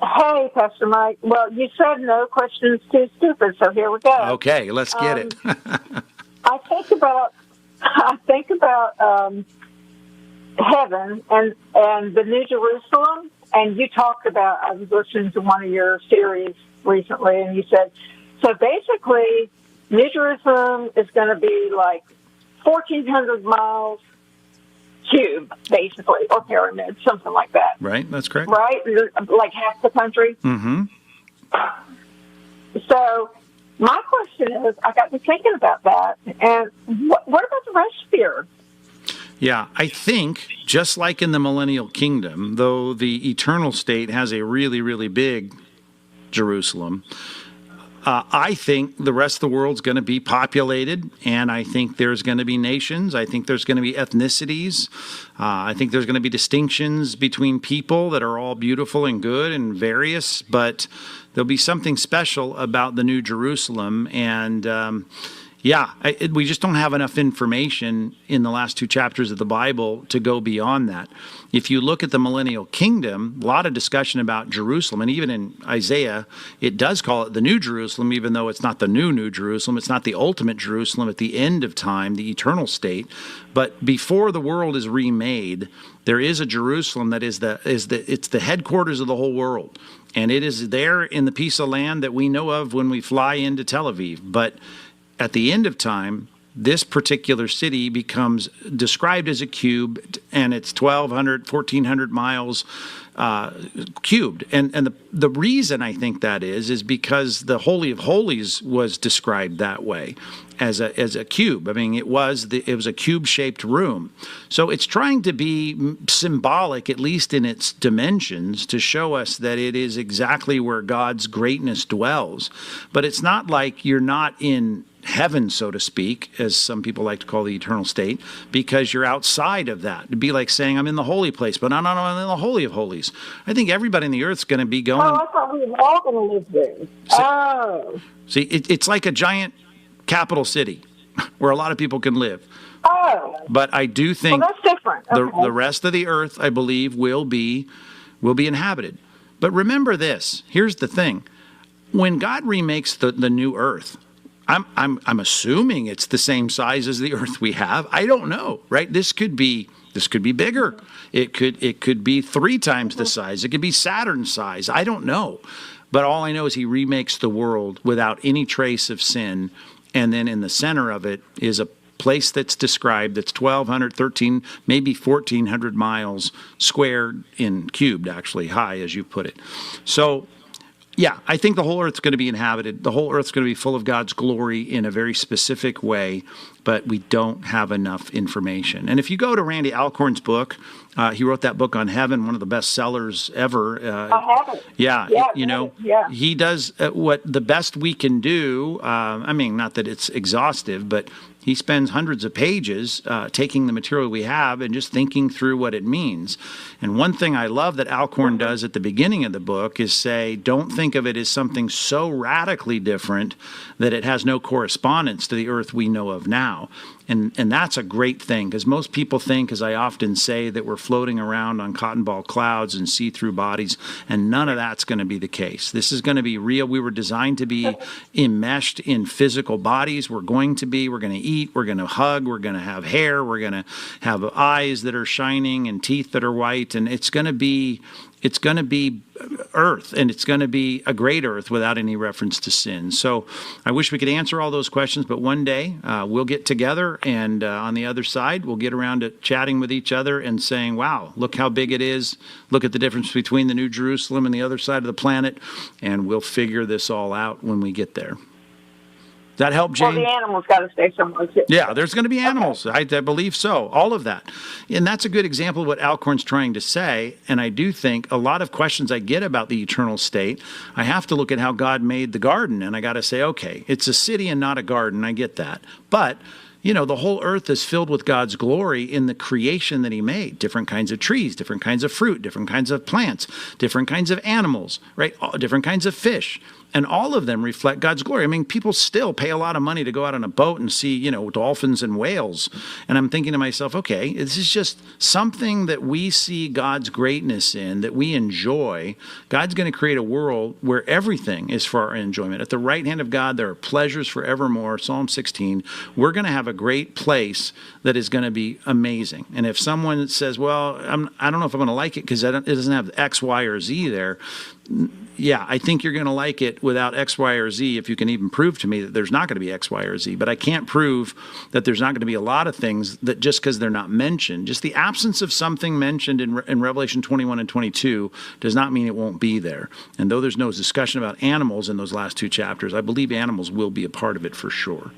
Hey, Pastor Mike. Well, you said no questions too stupid, so here we go. Okay, let's get it. I think about heaven and the New Jerusalem, and you talked about. I was listening to one of your series recently, and you said so. Basically, New Jerusalem is going to be like 1,400 miles cube, basically, or pyramid, something like that. Right, that's correct. Right, like half the country. Mm-hmm. So my question is, I got to thinking about that, and what about the rest of the earth? Yeah, I think, just like in the millennial kingdom, though the eternal state has a really, really big Jerusalem, I think the rest of the world's going to be populated, and I think there's going to be nations. I think there's going to be ethnicities. I think there's going to be distinctions between people that are all beautiful and good and various, but there'll be something special about the New Jerusalem, and we just don't have enough information in the last two chapters of the Bible to go beyond that. If you look at the millennial kingdom, a lot of discussion about Jerusalem, and even in Isaiah, it does call it the New Jerusalem, even though it's not the New Jerusalem. It's not the ultimate Jerusalem at the end of time, the eternal state. But before the world is remade, there is a Jerusalem that it's the headquarters of the whole world. And it is there in the piece of land that we know of when we fly into Tel Aviv. But at the end of time, this particular city becomes described as a cube, and it's 1,400 miles cubed. And the reason I think that is because the Holy of Holies was described that way, as a cube. I mean, it was a cube-shaped room. So it's trying to be symbolic, at least in its dimensions, to show us that it is exactly where God's greatness dwells. But it's not like you're not in heaven, so to speak, as some people like to call the eternal state, because you're outside of that. It'd be like saying, I'm in the holy place, but I'm in the Holy of Holies. I think everybody in the earth is going to be going... Oh, I thought we were all going to live there. See, it's like a giant capital city where a lot of people can live. Oh. But I do think that's different. Okay. The rest of the earth, I believe, will be inhabited. But remember this. Here's the thing. When God remakes the new earth, I'm assuming it's the same size as the earth we have. I don't know, right? This could be bigger. It could be 3 times the size. It could be Saturn size. I don't know. But all I know is he remakes the world without any trace of sin. And then in the center of it is a place that's described that's 1,200, 13, maybe 1,400 miles squared in cubed, actually, high, as you put it. So, yeah, I think the whole earth's going to be inhabited. The whole earth's going to be full of God's glory in a very specific way, but we don't have enough information. And if you go to Randy Alcorn's book, he wrote that book on heaven, one of the best sellers ever. I have it. Yeah, he does what the best we can do. I mean, not that it's exhaustive, but he spends hundreds of pages taking the material we have and just thinking through what it means. And one thing I love that Alcorn does at the beginning of the book is say, don't think of it as something so radically different that it has no correspondence to the earth we know of now. And that's a great thing, because most people think, as I often say, that we're floating around on cotton ball clouds and see-through bodies, and none of that's going to be the case. This is going to be real. We were designed to be enmeshed in physical bodies. We're going to eat, we're going to hug, we're going to have hair, we're going to have eyes that are shining and teeth that are white, and it's going to be earth, and it's going to be a great earth without any reference to sin. So I wish we could answer all those questions, but one day we'll get together, and on the other side, we'll get around to chatting with each other and saying, wow, look how big it is. Look at the difference between the New Jerusalem and the other side of the planet, and we'll figure this all out when we get there. Does that help, Jane? Well, the animals got to stay somewhere too. Yeah, there's going to be animals. Okay. I believe so. All of that. And that's a good example of what Alcorn's trying to say. And I do think a lot of questions I get about the eternal state, I have to look at how God made the garden. And I got to say, okay, it's a city and not a garden. I get that. But the whole earth is filled with God's glory in the creation that he made. Different kinds of trees, different kinds of fruit, different kinds of plants, different kinds of animals, right? Different kinds of fish. And all of them reflect God's glory. I mean, people still pay a lot of money to go out on a boat and see, dolphins and whales. And I'm thinking to myself, okay, this is just something that we see God's greatness in, that we enjoy. God's going to create a world where everything is for our enjoyment. At the right hand of God, there are pleasures forevermore. Psalm 16. We're going to have a great place that is going to be amazing. And if someone says, well, I don't know if I'm going to like it because it doesn't have X, Y, or Z there. Yeah, I think you're going to like it without X, Y, or Z if you can even prove to me that there's not going to be X, Y, or Z. But I can't prove that there's not going to be a lot of things that just because they're not mentioned, just the absence of something mentioned in Revelation 21 and 22 does not mean it won't be there. And though there's no discussion about animals in those last two chapters, I believe animals will be a part of it for sure.